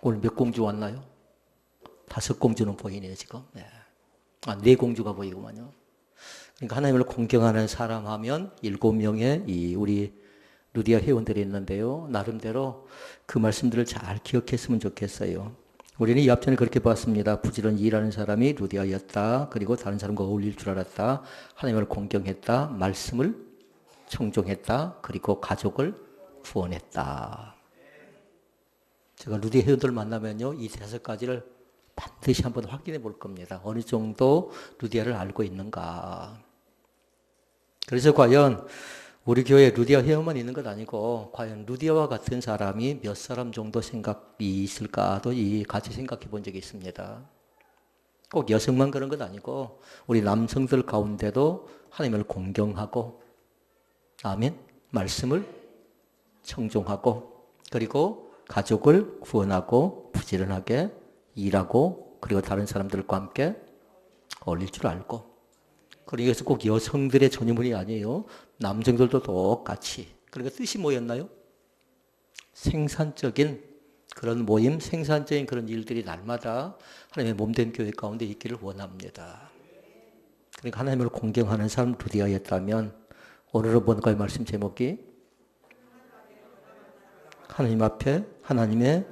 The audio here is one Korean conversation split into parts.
오늘 몇 공주 왔나요? 5공주는 보이네요, 지금. 네. 4공주가 보이구만요. 그러니까 하나님을 공경하는 사람 하면 7명의 우리 루디아 회원들이 있는데요. 나름대로 그 말씀들을 잘 기억했으면 좋겠어요. 우리는 이 앞전에 그렇게 봤습니다. 부지런히 일하는 사람이 루디아였다. 그리고 다른 사람과 어울릴 줄 알았다. 하나님을 공경했다. 말씀을 청종했다. 그리고 가족을 구원했다. 제가 루디아 회원들 만나면요, 이 5가지를 반드시 한번 확인해 볼 겁니다. 어느 정도 루디아를 알고 있는가. 그래서 과연 우리 교회에 루디아 회원만 있는 것 아니고 과연 루디아와 같은 사람이 몇 사람 정도 생각이 있을까도 같이 생각해 본 적이 있습니다. 꼭 여성만 그런 것 아니고 우리 남성들 가운데도 하나님을 공경하고, 아멘, 말씀을 청종하고, 그리고 가족을 구원하고 부지런하게 일하고, 그리고 다른 사람들과 함께 어울릴 줄 알고. 그러니까 이것은 꼭 여성들의 전유물이 아니에요. 남성들도 똑같이. 그러니까 뜻이 뭐였나요? 생산적인 그런 모임, 생산적인 그런 일들이 날마다 하나님의 몸된 교회 가운데 있기를 원합니다. 그러니까 하나님을 공경하는 사람 루디아였다면, 오늘은 뭔가요? 말씀 제목이 하나님 앞에 하나님의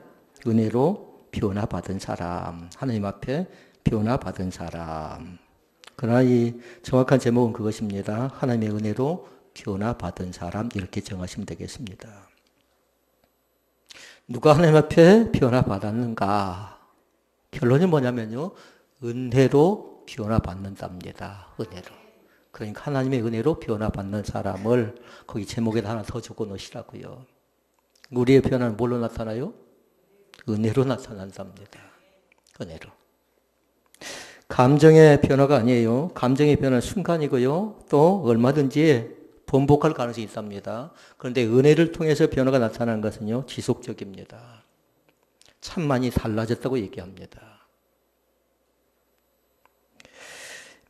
은혜로 변화받은 사람, 하나님 앞에 변화받은 사람. 그러나 이 정확한 제목은 그것입니다. 하나님의 은혜로 변화받은 사람, 이렇게 정하시면 되겠습니다. 누가 하나님 앞에 변화받았는가? 결론이 뭐냐면요, 은혜로 변화받는답니다. 은혜로. 그러니까 하나님의 은혜로 변화받는 사람을 거기 제목에다 하나 더 적어 놓으시라고요. 우리의 변화는 뭘로 나타나요? 은혜로 나타난답니다. 은혜로. 감정의 변화가 아니에요. 감정의 변화는 순간이고요. 또 얼마든지 번복할 가능성이 있답니다. 그런데 은혜를 통해서 변화가 나타나는 것은요, 지속적입니다. 참 많이 달라졌다고 얘기합니다.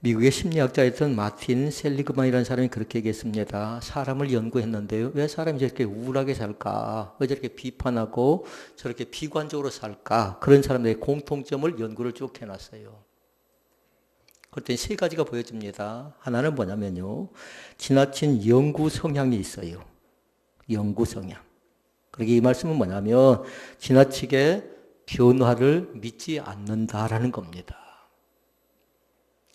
미국의 심리학자였던 마틴 셀리그만이라는 사람이 그렇게 얘기했습니다. 사람을 연구했는데요. 왜 사람이 저렇게 우울하게 살까? 왜 저렇게 비판하고 저렇게 비관적으로 살까? 그런 사람들의 공통점을 연구를 쭉 해놨어요. 그랬더니 3가지가 보여집니다. 하나는 뭐냐면요, 지나친 연구 성향이 있어요. 연구 성향. 그러게 이 말씀은 뭐냐면 지나치게 변화를 믿지 않는다라는 겁니다.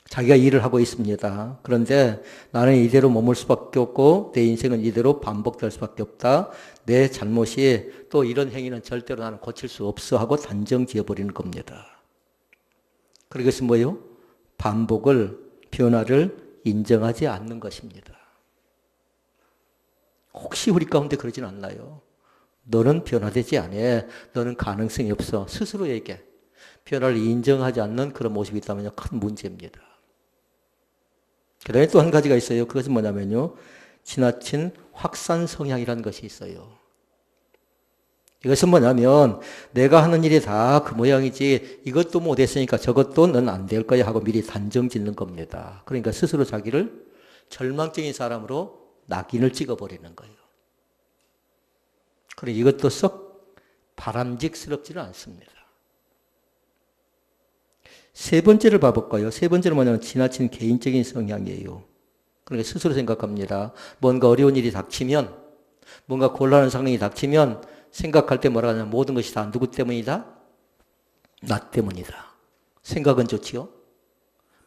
자기가 일을 하고 있습니다. 그런데 나는 이대로 머물 수밖에 없고 내 인생은 이대로 반복될 수밖에 없다. 내 잘못이 또 이런 행위는 절대로 나는 고칠 수 없어 하고 단정 지어버리는 겁니다. 그리고 이것은 뭐예요? 반복을, 변화를 인정하지 않는 것입니다. 혹시 우리 가운데 그러진 않나요? 너는 변화되지 않아. 너는 가능성이 없어. 스스로에게 변화를 인정하지 않는 그런 모습이 있다면 큰 문제입니다. 그 다음에 또 한 가지가 있어요. 그것은 뭐냐면요, 지나친 확산 성향이라는 것이 있어요. 이것은 뭐냐면 내가 하는 일이 다 그 모양이지 이것도 못했으니까 저것도 넌 안 될 거야 하고 미리 단정 짓는 겁니다. 그러니까 스스로 자기를 절망적인 사람으로 낙인을 찍어버리는 거예요. 그러니 이것도 썩 바람직스럽지는 않습니다. 3번째를 봐볼까요? 3번째는 뭐냐면 지나친 개인적인 성향이에요. 그러니까 스스로 생각합니다. 뭔가 어려운 일이 닥치면, 뭔가 곤란한 상황이 닥치면 생각할 때 뭐라 하냐면 모든 것이 다 누구 때문이다? 나 때문이다. 생각은 좋지요.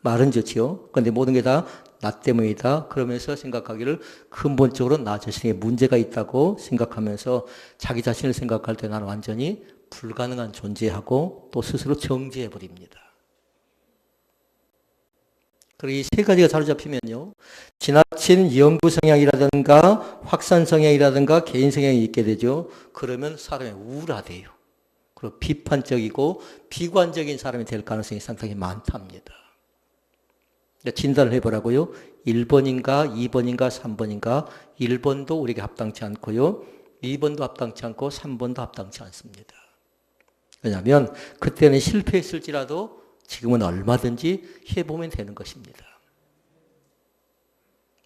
말은 좋지요. 그런데 모든 게 다 나 때문이다. 그러면서 생각하기를 근본적으로 나 자신에 문제가 있다고 생각하면서 자기 자신을 생각할 때 나는 완전히 불가능한 존재하고 또 스스로 정지해버립니다. 그리고 이 3가지가 사로잡히면요, 지나친 연구 성향이라든가 확산 성향이라든가 개인 성향이 있게 되죠. 그러면 사람이 우울하대요. 그리고 비판적이고 비관적인 사람이 될 가능성이 상당히 많답니다. 진단을 해보라고요. 1번인가 2번인가 3번인가. 1번도 우리에게 합당치 않고요, 2번도 합당치 않고 3번도 합당치 않습니다. 왜냐하면 그때는 실패했을지라도 지금은 얼마든지 해보면 되는 것입니다.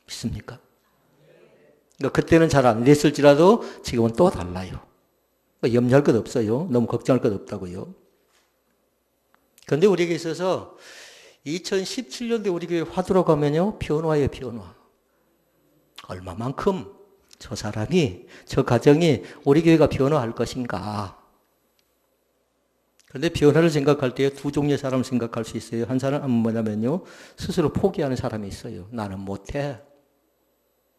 믿습니까? 그러니까 그때는 잘 안 됐을지라도 지금은 또 달라요. 염려할 것 없어요. 너무 걱정할 것 없다고요. 그런데 우리에게 있어서 2017년도에 우리 교회 화두로 가면요. 변화예요, 변화. 얼마만큼 저 사람이, 저 가정이 우리 교회가 변화할 것인가. 그런데 변화를 생각할 때 두 종류의 사람을 생각할 수 있어요. 한 사람은 뭐냐면요. 스스로 포기하는 사람이 있어요. 나는 못해.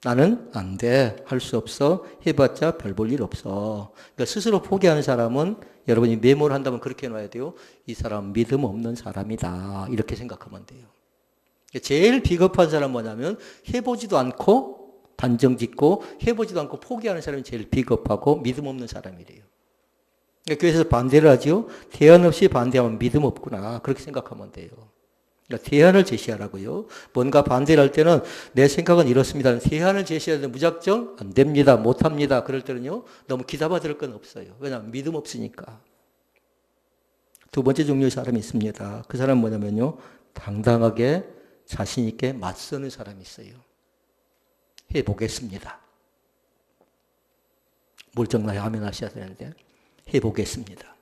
나는 안 돼. 할 수 없어. 해봤자 별 볼 일 없어. 그러니까 스스로 포기하는 사람은 여러분이 메모를 한다면 그렇게 해놔야 돼요. 이 사람 믿음 없는 사람이다. 이렇게 생각하면 돼요. 제일 비겁한 사람은 뭐냐면 해보지도 않고 단정 짓고 해보지도 않고 포기하는 사람이 제일 비겁하고 믿음 없는 사람이래요. 그러니까 교회에서 반대를 하죠. 대안 없이 반대하면 믿음 없구나. 그렇게 생각하면 돼요. 그러니까 대안을 제시하라고요. 뭔가 반대를 할 때는 내 생각은 이렇습니다. 대안을 제시하는데 무작정 안 됩니다. 못합니다. 그럴 때는요. 너무 기다봐 들을 건 없어요. 왜냐하면 믿음 없으니까. 두 번째 종류의 사람이 있습니다. 그 사람은 뭐냐면요. 당당하게 자신 있게 맞서는 사람이 있어요. 해보겠습니다. 물정나에 아멘 하셔야 되는데 해보겠습니다.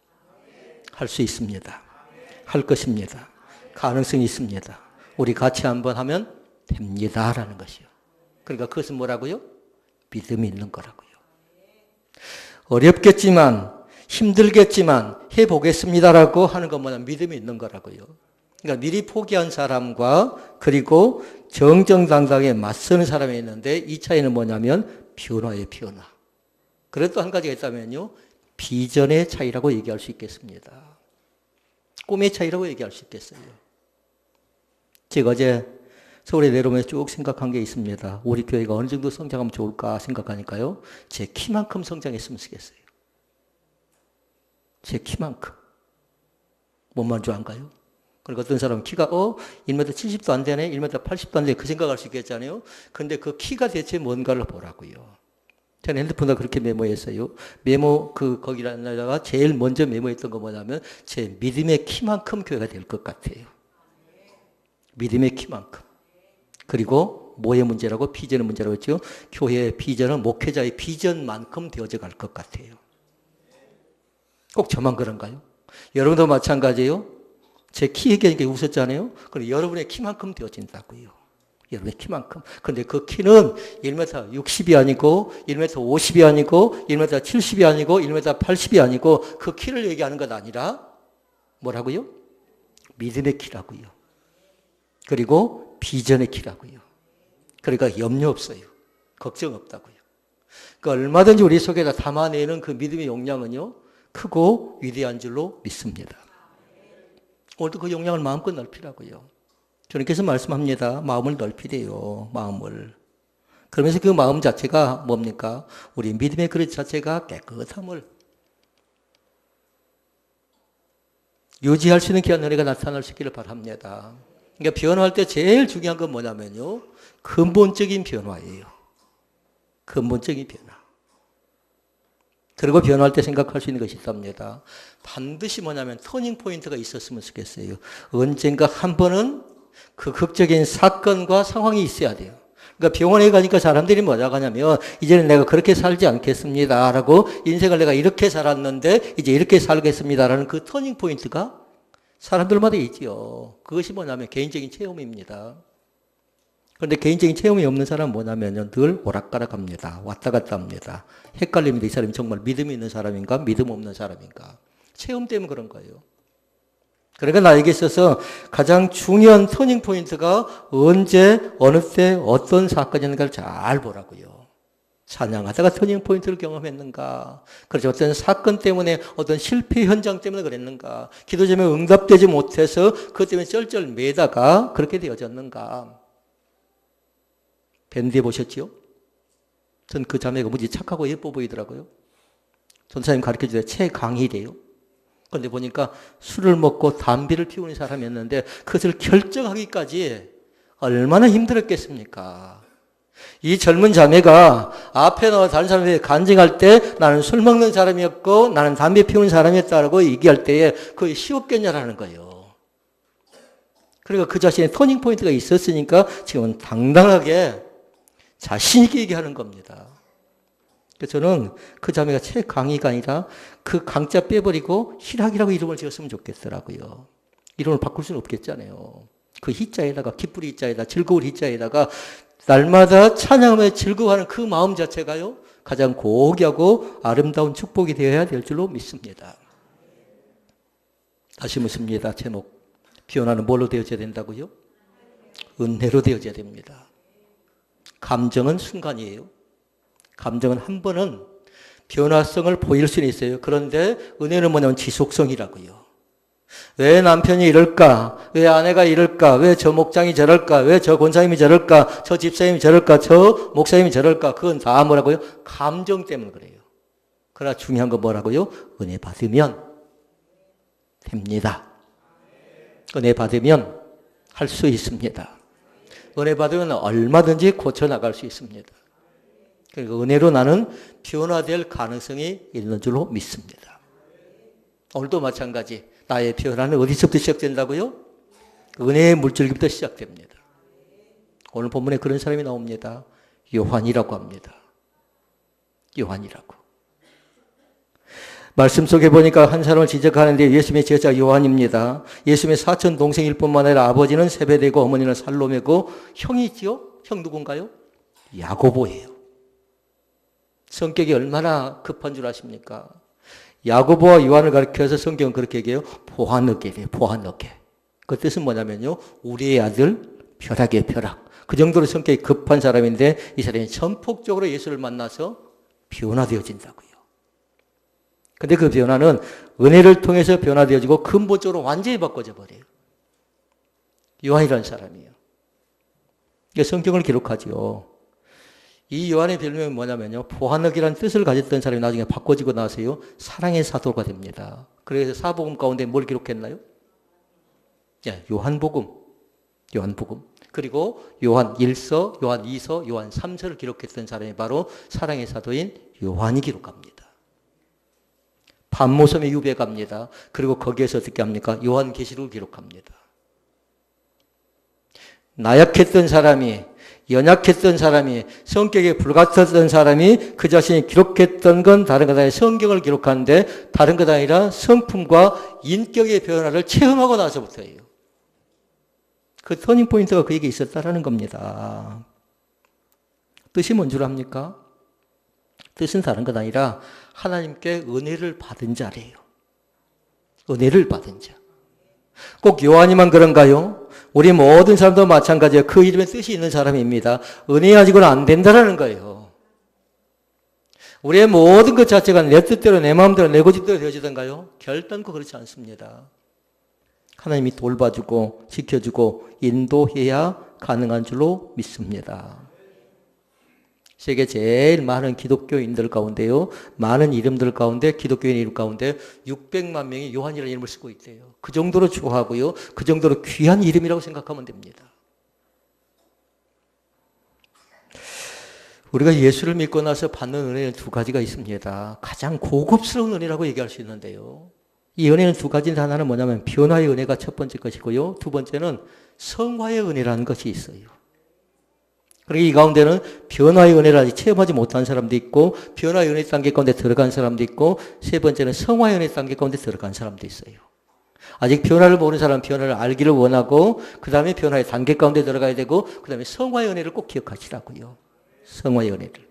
할 수 있습니다. 할 것입니다. 가능성이 있습니다. 우리 같이 한번 하면 됩니다라는 것이요. 그러니까 그것은 뭐라고요? 믿음이 있는 거라고요. 어렵겠지만 힘들겠지만 해보겠습니다라고 하는 건 뭐냐? 믿음이 있는 거라고요. 그러니까 미리 포기한 사람과 그리고 정정당당하게 맞서는 사람이 있는데 이 차이는 뭐냐면 변화예요, 변화. 그래도 한 가지가 있다면요. 비전의 차이라고 얘기할 수 있겠습니다. 꿈의 차이라고 얘기할 수 있겠어요. 제가 어제 서울에 내려오면서 쭉 생각한 게 있습니다. 우리 교회가 어느 정도 성장하면 좋을까 생각하니까요. 제 키만큼 성장했으면 좋겠어요. 제 키만큼. 뭔 말인 줄 안가요? 그러니까 어떤 사람은 키가 1m 70도 안 되네, 1m 80도 안 되네 그 생각할 수 있겠잖아요. 근데 그 키가 대체 뭔가를 보라고요. 저는 핸드폰에 그렇게 메모했어요. 메모 거기다가 제일 먼저 메모했던 거 뭐냐면 제 믿음의 키만큼 교회가 될 것 같아요. 믿음의 키만큼. 그리고 뭐의 문제라고? 비전의 문제라고 했죠. 교회의 비전은 목회자의 비전만큼 되어져 갈 것 같아요. 꼭 저만 그런가요? 여러분도 마찬가지예요. 제 키 얘기하니까 웃었잖아요. 그럼 여러분의 키만큼 되어진다고요. 여러분의 키만큼. 그런데 그 키는 1m 60이 아니고 1m 50이 아니고 1m 70이 아니고 1m 80이 아니고 그 키를 얘기하는 것 아니라 뭐라고요? 믿음의 키라고요. 그리고 비전의 키라고요. 그러니까 염려 없어요. 걱정 없다고요. 그러니까 얼마든지 우리 속에다 담아내는 그 믿음의 용량은요. 크고 위대한 줄로 믿습니다. 오늘도 그 용량을 마음껏 넓히라고요. 주님께서 말씀합니다. 마음을 넓히래요. 마음을. 그러면서 그 마음 자체가 뭡니까? 우리 믿음의 그릇 자체가 깨끗함을 유지할 수 있는 귀한 은혜가 나타날 수 있기를 바랍니다. 그러니까 변화할 때 제일 중요한 건 뭐냐면요. 근본적인 변화예요. 근본적인 변화. 그리고 변화할 때 생각할 수 있는 것이 있답니다. 반드시 뭐냐면 터닝 포인트가 있었으면 좋겠어요. 언젠가 한 번은 그 극적인 사건과 상황이 있어야 돼요. 그러니까 병원에 가니까 사람들이 뭐라고 하냐면 이제는 내가 그렇게 살지 않겠습니다 라고 인생을 내가 이렇게 살았는데 이제 이렇게 살겠습니다라는 그 터닝 포인트가 사람들마다 있지요. 그것이 뭐냐면 개인적인 체험입니다. 그런데 개인적인 체험이 없는 사람은 뭐냐면 늘 오락가락합니다. 왔다 갔다 합니다. 헷갈립니다. 이 사람이 정말 믿음이 있는 사람인가 믿음 없는 사람인가. 체험 때문에 그런 거예요. 그러니까 나에게 있어서 가장 중요한 터닝 포인트가 언제 어느 때 어떤 사건이었는가를 잘 보라고요. 찬양하다가 터닝 포인트를 경험했는가. 그렇죠. 어떤 사건 때문에 어떤 실패 현장 때문에 그랬는가. 기도 제목에 응답되지 못해서 그것 때문에 쩔쩔 매다가 그렇게 되어졌는가. 밴드에 보셨지요? 전 그 자매가 무지 착하고 예뻐 보이더라고요. 전사님 가르쳐주세요. 최강희래요. 그런데 보니까 술을 먹고 담배를 피우는 사람이었는데 그것을 결정하기까지 얼마나 힘들었겠습니까? 이 젊은 자매가 앞에 나와 다른 사람에게 간증할 때 나는 술 먹는 사람이었고 나는 담배 피우는 사람이었다라고 얘기할 때에 그게 쉬웠겠냐라는 거예요. 그러니까 그 자신의 터닝 포인트가 있었으니까 지금은 당당하게 자신 있게 얘기하는 겁니다. 저는 그 자매가 최강희가 아니라 그 강자 빼버리고 희락이라고 이름을 지었으면 좋겠더라고요. 이름을 바꿀 수는 없겠잖아요. 그 희자에다가 기쁘리 희자에다가 즐거울 희자에다가 날마다 찬양하며 즐거워하는 그 마음 자체가요 가장 고귀하고 아름다운 축복이 되어야 될 줄로 믿습니다. 다시 묻습니다. 제목. 변화는 뭘로 되어져야 된다고요? 은혜로 되어져야 됩니다. 감정은 순간이에요. 감정은 한 번은 변화성을 보일 수는 있어요. 그런데 은혜는 뭐냐면 지속성이라고요. 왜 남편이 이럴까? 왜 아내가 이럴까? 왜 저 목장이 저럴까? 왜 저 권사님이 저럴까? 저 집사님이 저럴까? 저 목사님이 저럴까? 그건 다 뭐라고요? 감정 때문에 그래요. 그러나 중요한 건 뭐라고요? 은혜 받으면 됩니다. 은혜 받으면 할 수 있습니다. 은혜 받으면 얼마든지 고쳐나갈 수 있습니다. 그러니까 은혜로 나는 변화될 가능성이 있는 줄로 믿습니다. 오늘도 마찬가지. 나의 변화는 어디서부터 시작된다고요? 은혜의 물줄기부터 시작됩니다. 오늘 본문에 그런 사람이 나옵니다. 요한이라고 합니다. 요한이라고. 말씀 속에 보니까 한 사람을 지적하는데 예수님의 제자 요한입니다. 예수님의 사촌 동생일 뿐만 아니라 아버지는 세베대고 어머니는 살로메고 형이지요? 형 누군가요? 야고보예요. 성격이 얼마나 급한 줄 아십니까? 야고보와 요한을 가리켜서 성경은 그렇게 얘기해요. 보아너게래요. 보아너게. 그 뜻은 뭐냐면요. 우리의 아들 벼락의 벼락. 그 정도로 성격이 급한 사람인데 이 사람이 전폭적으로 예수를 만나서 변화되어진다고요. 근데 그 변화는 은혜를 통해서 변화되어지고 근본적으로 완전히 바꿔져 버려요. 요한이라는 사람이에요. 이게 성경을 기록하지요. 이 요한의 별명이 뭐냐면요. 보아너기라는 뜻을 가졌던 사람이 나중에 바꿔지고 나서요. 사랑의 사도가 됩니다. 그래서 사복음 가운데 뭘 기록했나요? 예, 요한복음. 요한복음. 그리고 요한 1서, 요한 2서, 요한 3서를 기록했던 사람이 바로 사랑의 사도인 요한이 기록합니다. 반모섬에 유배갑니다. 그리고 거기에서 어떻게 합니까? 요한계시록을 기록합니다. 나약했던 사람이, 연약했던 사람이, 성격이 불같았던 사람이 그 자신이 기록했던 건 다른 것 아니라 성경을 기록하는데 다른 것 아니라 성품과 인격의 변화를 체험하고 나서부터예요. 그 터닝포인트가 그에게 있었다라는 겁니다. 뜻이 뭔 줄 압니까? 뜻은 다른 것 아니라 하나님께 은혜를 받은 자래요. 은혜를 받은 자. 꼭 요한이만 그런가요? 우리 모든 사람도 마찬가지예요. 그 이름에 뜻이 있는 사람입니다. 은혜 가지고는 안 된다는 거예요. 우리의 모든 것 자체가 내 뜻대로 내 마음대로 내 고집대로 되어지던가요? 결단코 그렇지 않습니다. 하나님이 돌봐주고 지켜주고 인도해야 가능한 줄로 믿습니다. 세계 제일 많은 기독교인들 가운데요. 많은 이름들 가운데 기독교인 이름 가운데 600만 명이 요한이라는 이름을 쓰고 있대요. 그 정도로 좋아하고요. 그 정도로 귀한 이름이라고 생각하면 됩니다. 우리가 예수를 믿고 나서 받는 은혜는 두 가지가 있습니다. 가장 고급스러운 은혜라고 얘기할 수 있는데요. 이 은혜는 두 가지인데 하나는 뭐냐면 변화의 은혜가 첫 번째 것이고요. 두 번째는 성화의 은혜라는 것이 있어요. 그리고 이 가운데는 변화의 은혜를 아직 체험하지 못한 사람도 있고 변화의 은혜 단계 가운데 들어간 사람도 있고 세 번째는 성화의 은혜 단계 가운데 들어간 사람도 있어요. 아직 변화를 모르는 사람은 변화를 알기를 원하고 그 다음에 변화의 단계 가운데 들어가야 되고 그 다음에 성화의 은혜를 꼭 기억하시라고요. 성화의 은혜를.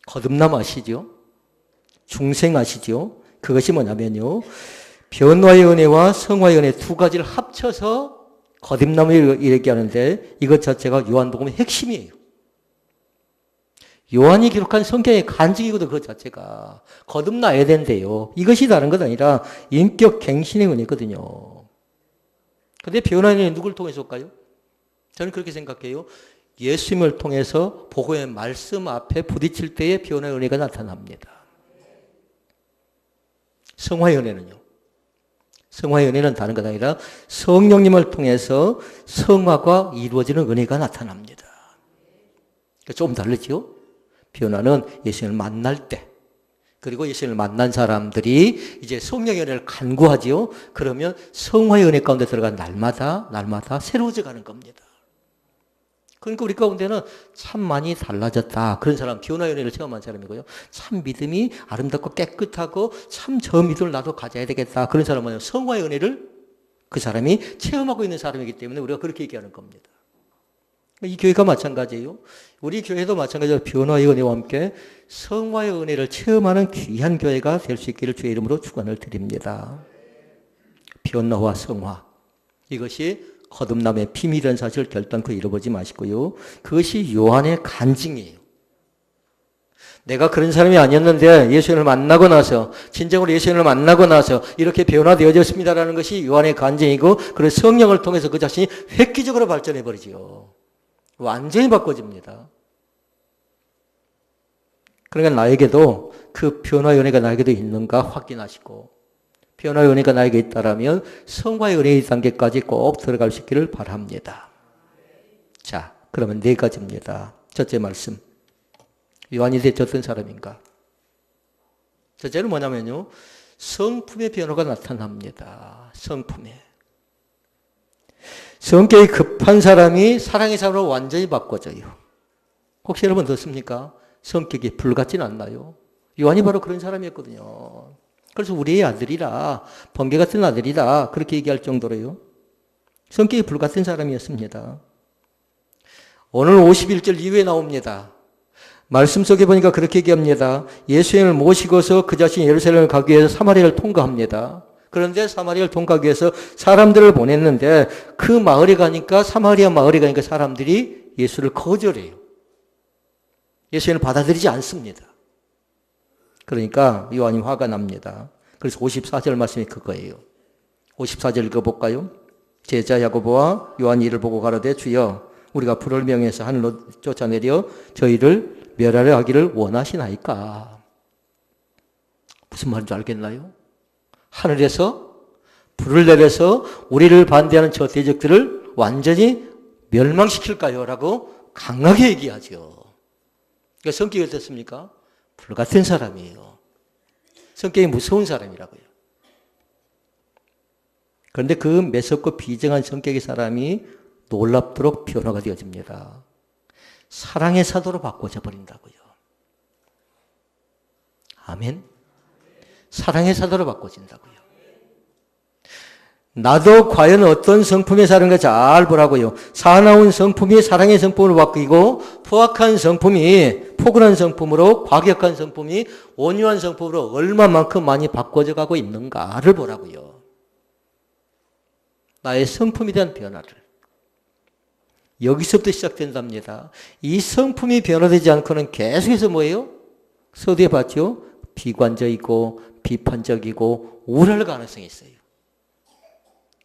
거듭남 아시죠? 중생 아시죠? 그것이 뭐냐면요. 변화의 은혜와 성화의 은혜 두 가지를 합쳐서 거듭남을 얘기하는데 이것 자체가 요한복음의 핵심이에요. 요한이 기록한 성경의 간증이거든. 그 자체가 거듭나야 된대요. 이것이 다른 것 아니라 인격 갱신의 은혜거든요. 그런데 변화의 은혜는 누굴 통해서 올까요? 저는 그렇게 생각해요. 예수님을 통해서 복음의 말씀 앞에 부딪힐 때에 변화의 은혜가 나타납니다. 성화의 은혜는요. 성화의 은혜는 다른 것 아니라 성령님을 통해서 성화가 이루어지는 은혜가 나타납니다. 조금 다르죠? 변화는 예수님을 만날 때 그리고 예수님을 만난 사람들이 이제 성령의 은혜를 간구하지요. 그러면 성화의 은혜 가운데 들어간 날마다 새로워져 가는 겁니다. 그러니까 우리 가운데는 참 많이 달라졌다. 그런 사람, 변화의 은혜를 체험한 사람이고요. 참 믿음이 아름답고 깨끗하고 참 저 믿음을 나도 가져야 되겠다. 그런 사람은 성화의 은혜를 그 사람이 체험하고 있는 사람이기 때문에 우리가 그렇게 얘기하는 겁니다. 이 교회가 마찬가지예요. 우리 교회도 마찬가지로 변화의 은혜와 함께 성화의 은혜를 체험하는 귀한 교회가 될 수 있기를 주의 이름으로 축원을 드립니다. 변화와 성화, 이것이 거듭남의 비밀이라는 사실을 결단코 잃어버리지 마시고요. 그것이 요한의 간증이에요. 내가 그런 사람이 아니었는데 예수님을 만나고 나서, 진정으로 예수님을 만나고 나서 이렇게 변화되어졌습니다라는 것이 요한의 간증이고, 그래서 성령을 통해서 그 자신이 획기적으로 발전해버리지요. 완전히 바꿔집니다. 그러니까 나에게도 그 변화의 은혜가 나에게도 있는가 확인하시고, 변화의 은혜가 나에게 있다라면 성화의 은혜의 단계까지 꼭 들어갈 수 있기를 바랍니다. 자, 그러면 네 가지입니다. 첫째 말씀. 요한이 대체 어떤 사람인가? 첫째는 뭐냐면요, 성품의 변화가 나타납니다. 성품에. 성격이 급한 사람이 사랑의 사람으로 완전히 바꿔져요. 혹시 여러분 듣습니까? 성격이 불같진 않나요? 요한이 바로 그런 사람이었거든요. 그래서 우리의 아들이라, 번개 같은 아들이다, 그렇게 얘기할 정도로요. 성격이 불같은 사람이었습니다. 오늘 51절 이후에 나옵니다. 말씀 속에 보니까 그렇게 얘기합니다. 예수님을 모시고서 그 자신이 예루살렘을 가기 위해서 사마리아를 통과합니다. 그런데 사마리아를 통과하기 위해서 사람들을 보냈는데 그 마을에 가니까, 사마리아 마을에 가니까 사람들이 예수를 거절해요. 예수님을 받아들이지 않습니다. 그러니까 요한이 화가 납니다. 그래서 54절 말씀이 그거예요. 54절 읽어볼까요? 제자 야고보와 요한이 이를 보고 가로되 주여 우리가 불을 명해서 하늘로 쫓아내려 저희를 멸하려 하기를 원하시나이까? 무슨 말인지 알겠나요? 하늘에서 불을 내려서 우리를 반대하는 저 대적들을 완전히 멸망시킬까요? 라고 강하게 얘기하죠. 그러니까 성격이 어떻습니까? 불같은 사람이에요. 성격이 무서운 사람이라고요. 그런데 그 매섭고 비정한 성격의 사람이 놀랍도록 변화가 되어집니다. 사랑의 사도로 바꿔져 버린다고요. 아멘. 사랑의 사도로 바꿔진다고요. 나도 과연 어떤 성품의 사람인가 잘 보라고요. 사나운 성품이 사랑의 성품으로 바뀌고, 포악한 성품이 포근한 성품으로, 과격한 성품이 온유한 성품으로 얼마만큼 많이 바꿔져 가고 있는가를 보라고요. 나의 성품에 대한 변화를. 여기서부터 시작된답니다. 이 성품이 변화되지 않고는 계속해서 뭐예요? 서두에 봤죠? 비관적이고 비판적이고 우울할 가능성이 있어요.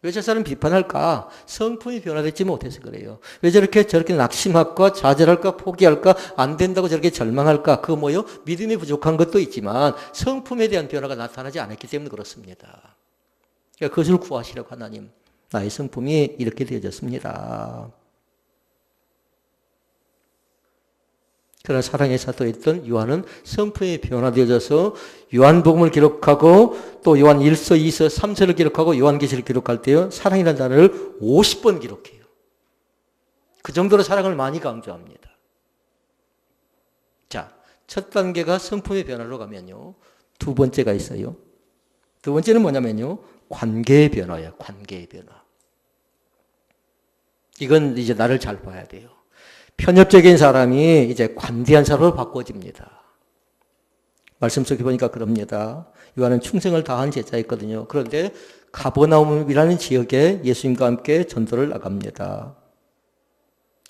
왜 저 사람 비판할까? 성품이 변화되지 못해서 그래요. 왜 저렇게 낙심할까? 좌절할까? 포기할까? 안 된다고 저렇게 절망할까? 그거 뭐요? 믿음이 부족한 것도 있지만 성품에 대한 변화가 나타나지 않았기 때문에 그렇습니다. 그러니까 그것을 구하시라고 하나님. 나의 성품이 이렇게 되어졌습니다. 그러나 사랑의 사도였던 요한은 성품이 변화되어져서 요한복음을 기록하고 또 요한 1서, 2서, 3서를 기록하고 요한계시를 기록할 때요. 사랑이라는 단어를 50번 기록해요. 그 정도로 사랑을 많이 강조합니다. 자, 첫 단계가 성품의 변화로 가면요. 두 번째가 있어요. 두 번째는 뭐냐면요. 관계의 변화예요. 관계의 변화. 이건 이제 나를 잘 봐야 돼요. 편협적인 사람이 이제 관대한 사람으로 바꿔집니다. 말씀 속에 보니까 그럽니다. 요한은 충성을 다한 제자였거든요. 그런데 가버나움이라는 지역에 예수님과 함께 전도를 나갑니다.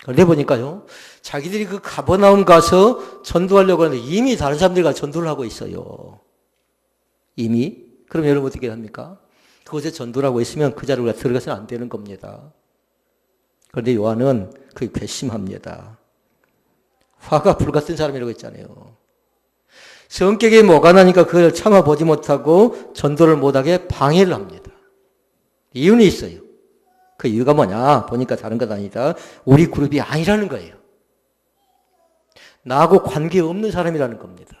그런데 보니까요, 자기들이 그 가버나움 가서 전도하려고 하는데 이미 다른 사람들과 전도를 하고 있어요. 이미. 그럼 여러분 어떻게 합니까? 그곳에 전도를 하고 있으면 그 자리로 들어가서는 안 되는 겁니다. 그런데 요한은 그게 괘씸합니다. 화가 불같은 사람이라고 했잖아요. 성격이 뭐가 나니까 그걸 참아보지 못하고 전도를 못하게 방해를 합니다. 이유는 있어요. 그 이유가 뭐냐? 보니까 다른 것 아니다. 우리 그룹이 아니라는 거예요. 나하고 관계없는 사람이라는 겁니다.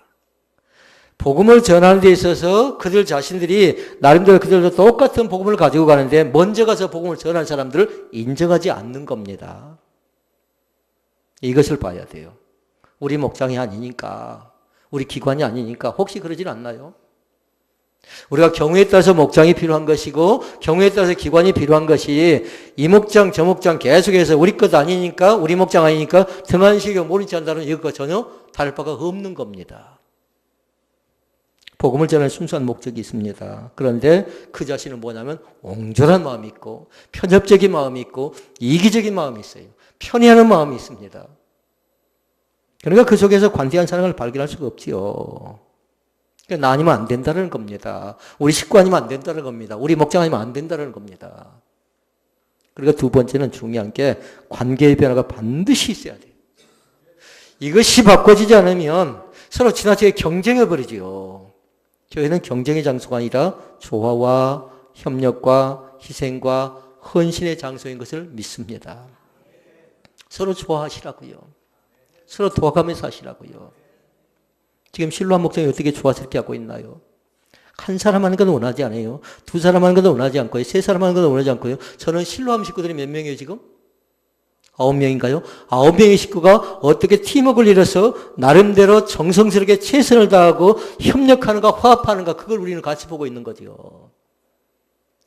복음을 전하는 데 있어서 그들 자신들이 나름대로 그들도 똑같은 복음을 가지고 가는데 먼저 가서 복음을 전하는 사람들을 인정하지 않는 겁니다. 이것을 봐야 돼요. 우리 목장이 아니니까, 우리 기관이 아니니까 혹시 그러진 않나요? 우리가 경우에 따라서 목장이 필요한 것이고 경우에 따라서 기관이 필요한 것이 이 목장 저 목장 계속해서 우리 것 아니니까 우리 목장 아니니까 등한시경 모른 체 한다는 이것과 전혀 다를 바가 없는 겁니다. 복음을 전하는 순수한 목적이 있습니다. 그런데 그 자신은 뭐냐면 옹졸한 마음이 있고 편협적인 마음이 있고 이기적인 마음이 있어요. 편애하는 마음이 있습니다. 그러니까 그 속에서 관대한 사랑을 발견할 수가 없지요. 그러니까 나 아니면 안 된다는 겁니다. 우리 식구 아니면 안 된다는 겁니다. 우리 목장 아니면 안 된다는 겁니다. 그리고 두 번째는 중요한 게 관계의 변화가 반드시 있어야 돼요. 이것이 바꿔지지 않으면 서로 지나치게 경쟁해버리지요. 교회는 경쟁의 장소가 아니라 조화와 협력과 희생과 헌신의 장소인 것을 믿습니다. 서로 좋아하시라고요. 서로 도와가면서 하시라고요. 지금 실로암 목장이 어떻게 조화스럽게 하고 있나요? 한 사람 하는 건 원하지 않아요. 두 사람 하는 건 원하지 않고요. 세 사람 하는 건 원하지 않고요. 저는 실로암 식구들이 몇 명이에요 지금? 9명인가요? 9명의 식구가 어떻게 팀워크를 이뤄서 나름대로 정성스럽게 최선을 다하고 협력하는가 화합하는가 그걸 우리는 같이 보고 있는 거죠.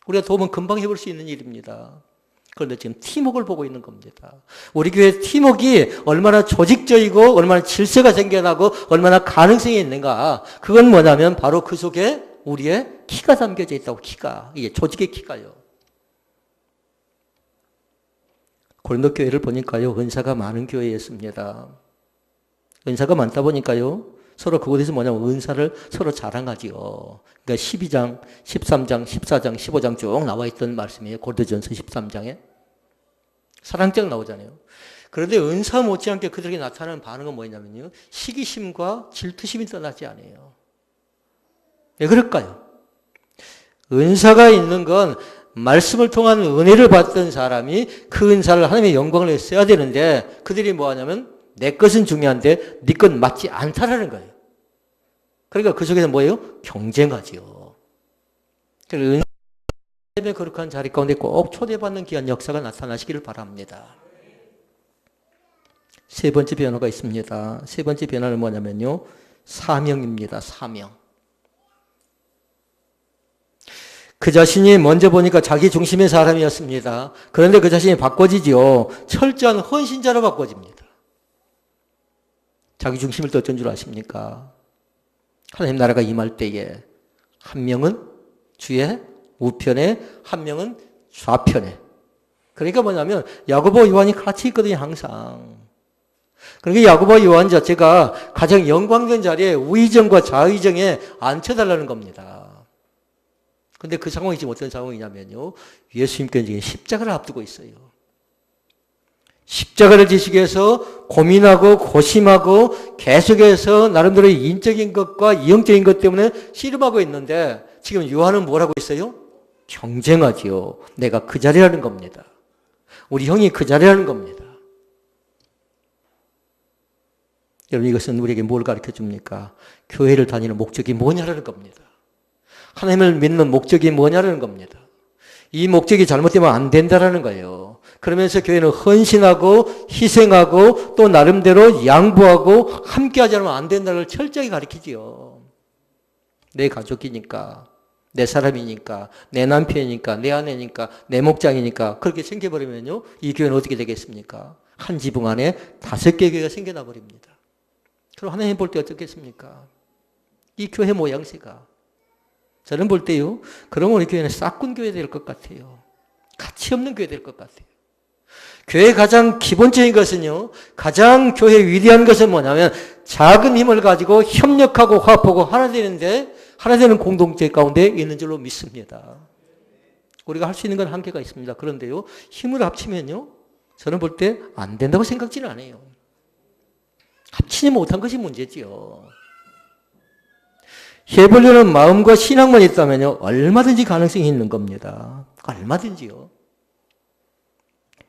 우리가 도움은 금방 해볼 수 있는 일입니다. 그런데 지금 팀워크를 보고 있는 겁니다. 우리 교회 팀워크가 얼마나 조직적이고 얼마나 질서가 생겨나고 얼마나 가능성이 있는가. 그건 뭐냐면 바로 그 속에 우리의 키가 담겨져 있다고. 키가. 이게 조직의 키가요. 고린도 교회를 보니까요. 은사가 많은 교회였습니다. 은사가 많다 보니까요. 서로 그곳에서 뭐냐면 은사를 서로 자랑하지요. 그러니까 12장, 13장, 14장, 15장 쭉 나와 있던 말씀이에요. 고린도전서 13장에. 사랑장 나오잖아요. 그런데 은사 못지않게 그들에게 나타나는 반응은 뭐냐면요. 시기심과 질투심이 떠나지 않아요. 왜 그럴까요? 은사가 있는 건 말씀을 통한 은혜를 받던 사람이 그 은사를 하나님의 영광을 위해 써야 되는데 그들이 뭐 하냐면 내 것은 중요한데 네 건 맞지 않다라는 거예요. 그러니까 그 속에서 뭐예요? 경쟁하지요. 그래서 은사의 거룩한 자리 가운데 꼭 초대받는 귀한 역사가 나타나시기를 바랍니다. 세 번째 변화가 있습니다. 세 번째 변화는 뭐냐면요. 사명입니다. 사명. 그 자신이 먼저 보니까 자기 중심의 사람이었습니다. 그런데 그 자신이 바꿔지지요. 철저한 헌신자로 바꿔집니다. 자기 중심을 또 어쩐 줄 아십니까? 하나님 나라가 임할 때에 한 명은 주의 우편에 한 명은 좌편에. 그러니까 뭐냐면 야고보 요한이 같이 있거든요. 항상. 그러니까 야고보 요한 자체가 가장 영광된 자리에 우의정과 좌의정에 앉혀달라는 겁니다. 근데 그 상황이 지금 어떤 상황이냐면요. 예수님께서 지금 십자가를 앞두고 있어요. 십자가를 지시기 위해서 고민하고 고심하고 계속해서 나름대로 인적인 것과 이형적인 것 때문에 씨름하고 있는데 지금 요한은 뭐라고 있어요? 경쟁하지요. 내가 그 자리라는 겁니다. 우리 형이 그 자리라는 겁니다. 여러분 이것은 우리에게 뭘 가르쳐 줍니까? 교회를 다니는 목적이 뭐냐라는 겁니다. 하나님을 믿는 목적이 뭐냐라는 겁니다. 이 목적이 잘못되면 안 된다라는 거예요. 그러면서 교회는 헌신하고 희생하고 또 나름대로 양보하고 함께하지 않으면 안 된다는 걸 철저히 가르치지요. 내 가족이니까, 내 사람이니까, 내 남편이니까, 내 아내니까, 내 목장이니까 그렇게 생겨버리면요. 이 교회는 어떻게 되겠습니까? 한 지붕 안에 5개 교회가 생겨나 버립니다. 그럼 하나님 볼 때 어떻겠습니까? 이 교회 모양새가. 저는 볼 때요. 그러면 우리 교회는 싹군 교회 될 것 같아요. 가치 없는 교회 될 것 같아요. 교회의 가장 기본적인 것은요. 가장 교회의 위대한 것은 뭐냐면 작은 힘을 가지고 협력하고 화합하고 하나 되는데 하나 되는 공동체 가운데 있는 줄로 믿습니다. 우리가 할 수 있는 건 한계가 있습니다. 그런데요. 힘을 합치면요. 저는 볼 때 안 된다고 생각지는 않아요. 합치지 못한 것이 문제지요. 해보려는 마음과 신앙만 있다면요. 얼마든지 가능성이 있는 겁니다. 얼마든지요.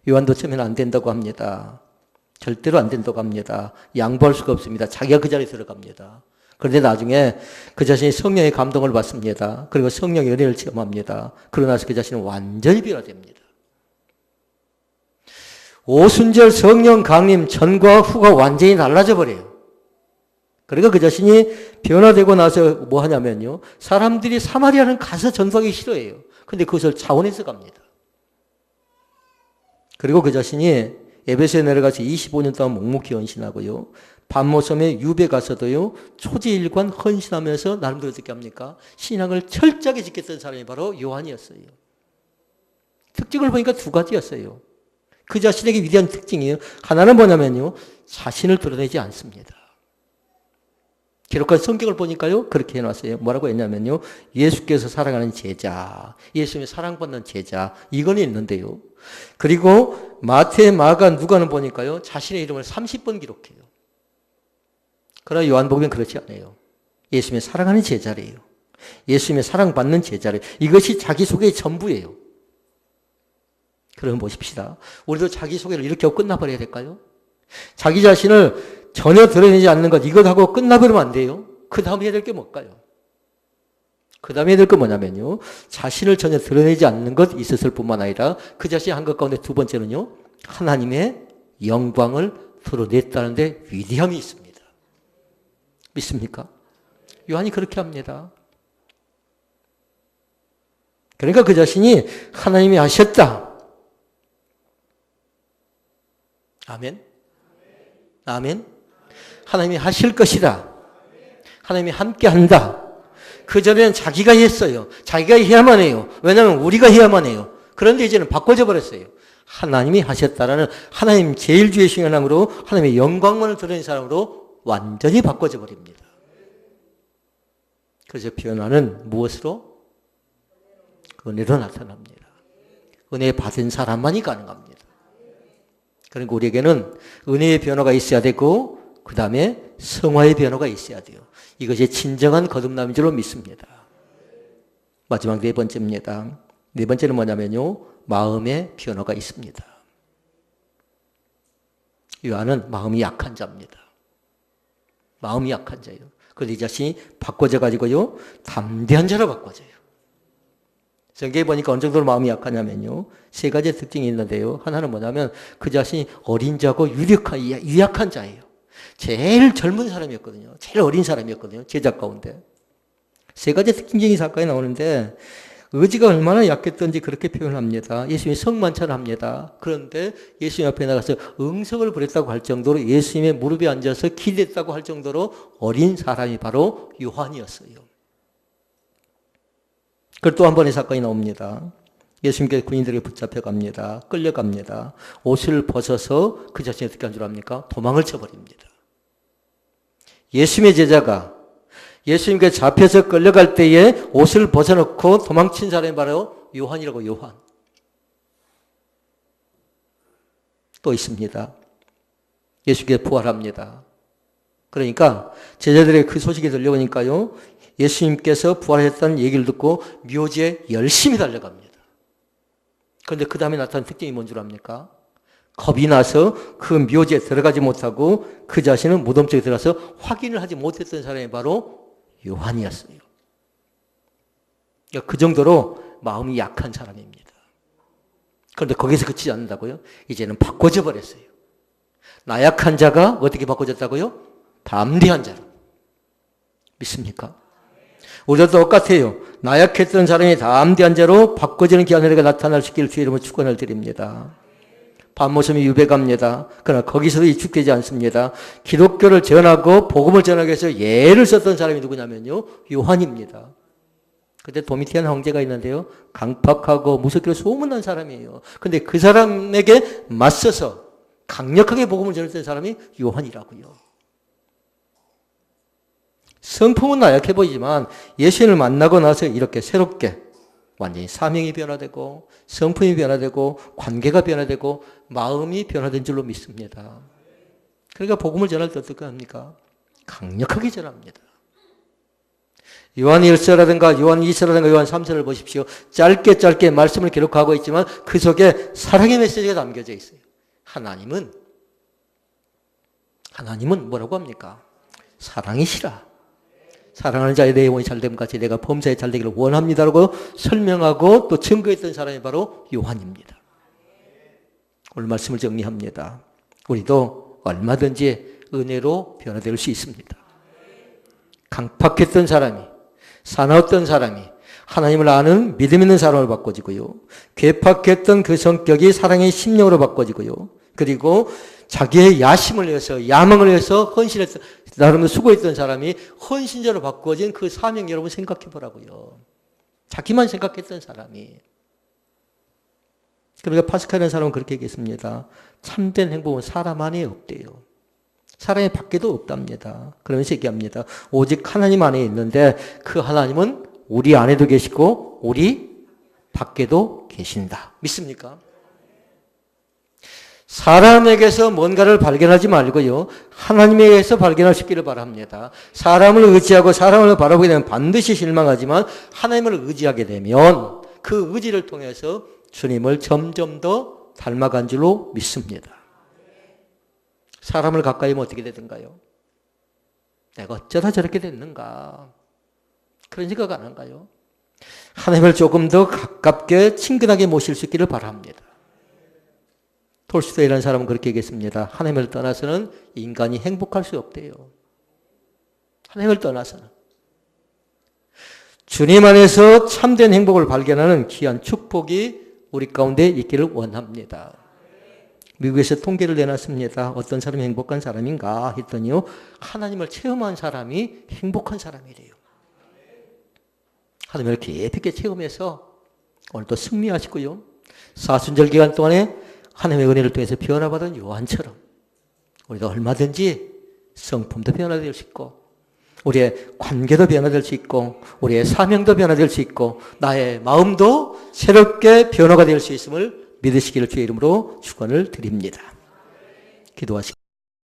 요한도 처음에는 안 된다고 합니다. 절대로 안 된다고 합니다. 양보할 수가 없습니다. 자기가 그 자리에 들어갑니다. 그런데 나중에 그 자신이 성령의 감동을 받습니다. 그리고 성령의 은혜를 체험합니다. 그러고 나서 그 자신은 완전히 변화됩니다. 오순절 성령 강림 전과 후가 완전히 달라져 버려요. 그러니까 그 자신이 변화되고 나서 뭐 하냐면요. 사람들이 사마리아는 가서 전도하기 싫어해요. 근데 그것을 차원에서 갑니다. 그리고 그 자신이 에베소에 내려가서 25년 동안 묵묵히 헌신하고요. 반모섬에 유배 가서도요. 초지일관 헌신하면서 나름대로 어떻게 합니까? 신앙을 철저하게 지켰던 사람이 바로 요한이었어요. 특징을 보니까 두 가지였어요. 그 자신에게 위대한 특징이에요. 하나는 뭐냐면요. 자신을 드러내지 않습니다. 기록한 성경을 보니까요. 그렇게 해놨어요. 뭐라고 했냐면요. 예수께서 사랑하는 제자, 예수님의 사랑받는 제자, 이건 있는데요. 그리고 마태, 마가, 누가는 보니까요. 자신의 이름을 30번 기록해요. 그러나 요한복음은 그렇지 않아요. 예수님의 사랑하는 제자래요. 예수님의 사랑받는 제자래요. 이것이 자기소개의 전부예요. 그럼 보십시다. 우리도 자기소개를 이렇게 하고 끝나버려야 될까요? 자기 자신을 전혀 드러내지 않는 것, 이것 하고 끝나버리면 안 돼요. 그 다음에 해야 될 게 뭘까요? 그 다음에 해야 될 게 뭐냐면요. 자신을 전혀 드러내지 않는 것 있었을 뿐만 아니라 그 자신이 한 것 가운데 두 번째는요. 하나님의 영광을 드러냈다는 데 위대함이 있습니다. 믿습니까? 요한이 그렇게 합니다. 그러니까 그 자신이 하나님이 하셨다. 아멘. 아멘. 하나님이 하실 것이다. 하나님이 함께 한다. 그전에는 자기가 했어요. 자기가 해야만 해요. 왜냐하면 우리가 해야만 해요. 그런데 이제는 바꿔져 버렸어요. 하나님이 하셨다라는 하나님 제일주의 신앙으로 하나님의 영광만을 드러낸 사람으로 완전히 바꿔져 버립니다. 그래서 변화는 무엇으로? 은혜로 나타납니다. 은혜 받은 사람만이 가능합니다. 그러니까 우리에게는 은혜의 변화가 있어야 되고 그 다음에 성화의 변화가 있어야 돼요. 이것이 진정한 거듭남인 줄로 믿습니다. 마지막 네 번째입니다. 네 번째는 뭐냐면요. 마음의 변화가 있습니다. 요한은 마음이 약한 자입니다. 마음이 약한 자예요. 그런데 이 자신이 바꿔져 가지고요. 담대한 자로 바꿔져요. 성경에 보니까 어느 정도로 마음이 약하냐면요. 세 가지의 특징이 있는데요. 하나는 뭐냐면 그 자신이 어린 자고 유약한 자예요. 제일 젊은 사람이었거든요. 제일 어린 사람이었거든요. 제자 가운데. 세 가지 특징적인 사건이 나오는데 의지가 얼마나 약했던지 그렇게 표현합니다. 예수님이 성만찬합니다. 그런데 예수님 앞에 나가서 응석을 부렸다고 할 정도로 예수님의 무릎에 앉아서 기도했다고 할 정도로 어린 사람이 바로 요한이었어요. 그리고 또 한 번의 사건이 나옵니다. 예수님께서 군인들에게 붙잡혀 갑니다. 끌려갑니다. 옷을 벗어서 그 자신이 어떻게 한 줄 압니까? 도망을 쳐버립니다. 예수님의 제자가 예수님께 잡혀서 끌려갈 때에 옷을 벗어놓고 도망친 사람이 바로 요한이라고. 요한. 또 있습니다. 예수님께서 부활합니다. 그러니까 제자들의 그 소식이 들려오니까요. 예수님께서 부활했다는 얘기를 듣고 묘지에 열심히 달려갑니다. 그런데 그 다음에 나타난 특징이 뭔 줄 압니까? 겁이 나서 그 묘지에 들어가지 못하고 그 자신은 무덤 쪽에 들어가서 확인을 하지 못했던 사람이 바로 요한이었어요. 그러니까 그 정도로 마음이 약한 사람입니다. 그런데 거기서 그치지 않는다고요? 이제는 바꿔져 버렸어요. 나약한 자가 어떻게 바꿔졌다고요? 담대한 자로. 믿습니까? 우리도 똑같아요. 나약했던 사람이 담대한 자로 바꿔지는 귀한 은혜가 나타날 수 있기를 주의 이름으로 축원을 드립니다. 반모섬이 유배갑니다. 그러나 거기서도 위축되지 않습니다. 기독교를 전하고 복음을 전하기 위해서 예를 썼던 사람이 누구냐면요. 요한입니다. 그때 도미티안 황제가 있는데요. 강팍하고 무섭기로 소문난 사람이에요. 근데 그 사람에게 맞서서 강력하게 복음을 전했던 사람이 요한이라고요. 성품은 나약해 보이지만 예수님을 만나고 나서 이렇게 새롭게 완전히 사명이 변화되고 성품이 변화되고 관계가 변화되고 마음이 변화된 줄로 믿습니다. 그러니까 복음을 전할 때 어떻게 합니까? 강력하게 전합니다. 요한 1서라든가 요한 2서라든가 요한 3서를 보십시오. 짧게 말씀을 기록하고 있지만 그 속에 사랑의 메시지가 담겨져 있어요. 하나님은 뭐라고 합니까? 사랑이시라. 사랑하는 자의 내 영혼이 잘됨 같이 내가 범사에 잘되기를 원합니다라고 설명하고 또 증거했던 사람이 바로 요한입니다. 오늘 말씀을 정리합니다. 우리도 얼마든지 은혜로 변화될 수 있습니다. 강팍했던 사람이, 사나웠던 사람이 하나님을 아는 믿음 있는 사람으로 바꿔지고요. 괴팍했던 그 성격이 사랑의 심령으로 바꿔지고요. 그리고 자기의 야심을 위해서, 야망을 위해서 헌신했던, 나름대로 수고했던 사람이 헌신자로 바꿔진 그 사명 여러분 생각해 보라고요. 자기만 생각했던 사람이. 그러니까 파스칼이라는 사람은 그렇게 얘기했습니다. 참된 행복은 사람 안에 없대요. 사람이 밖에도 없답니다. 그러면서 얘기합니다. 오직 하나님 안에 있는데 그 하나님은 우리 안에도 계시고 우리 밖에도 계신다. 믿습니까? 사람에게서 뭔가를 발견하지 말고요. 하나님에게서 발견할 수 있기를 바랍니다. 사람을 의지하고 사람을 바라보게 되면 반드시 실망하지만 하나님을 의지하게 되면 그 의지를 통해서 주님을 점점 더 닮아간 줄로 믿습니다. 사람을 가까이 하면 어떻게 되든가요? 내가 어쩌다 저렇게 됐는가? 그런 생각 안 한가요? 하나님을 조금 더 가깝게 친근하게 모실 수 있기를 바랍니다. 톨스토이라는 사람은 그렇게 얘기했습니다. 하나님을 떠나서는 인간이 행복할 수 없대요. 하나님을 떠나서는. 주님 안에서 참된 행복을 발견하는 귀한 축복이 우리 가운데 있기를 원합니다. 미국에서 통계를 내놨습니다. 어떤 사람이 행복한 사람인가 했더니요. 하나님을 체험한 사람이 행복한 사람이래요. 하나님을 깊게 체험해서 오늘도 승리하시고요. 사순절 기간 동안에 하나님의 은혜를 통해서 변화받은 요한처럼 우리도 얼마든지 성품도 변화될 수 있고 우리의 관계도 변화될 수 있고 우리의 사명도 변화될 수 있고 나의 마음도 새롭게 변화가 될 수 있음을 믿으시기를 주의 이름으로 축원을 드립니다. 기도하시겠습니다.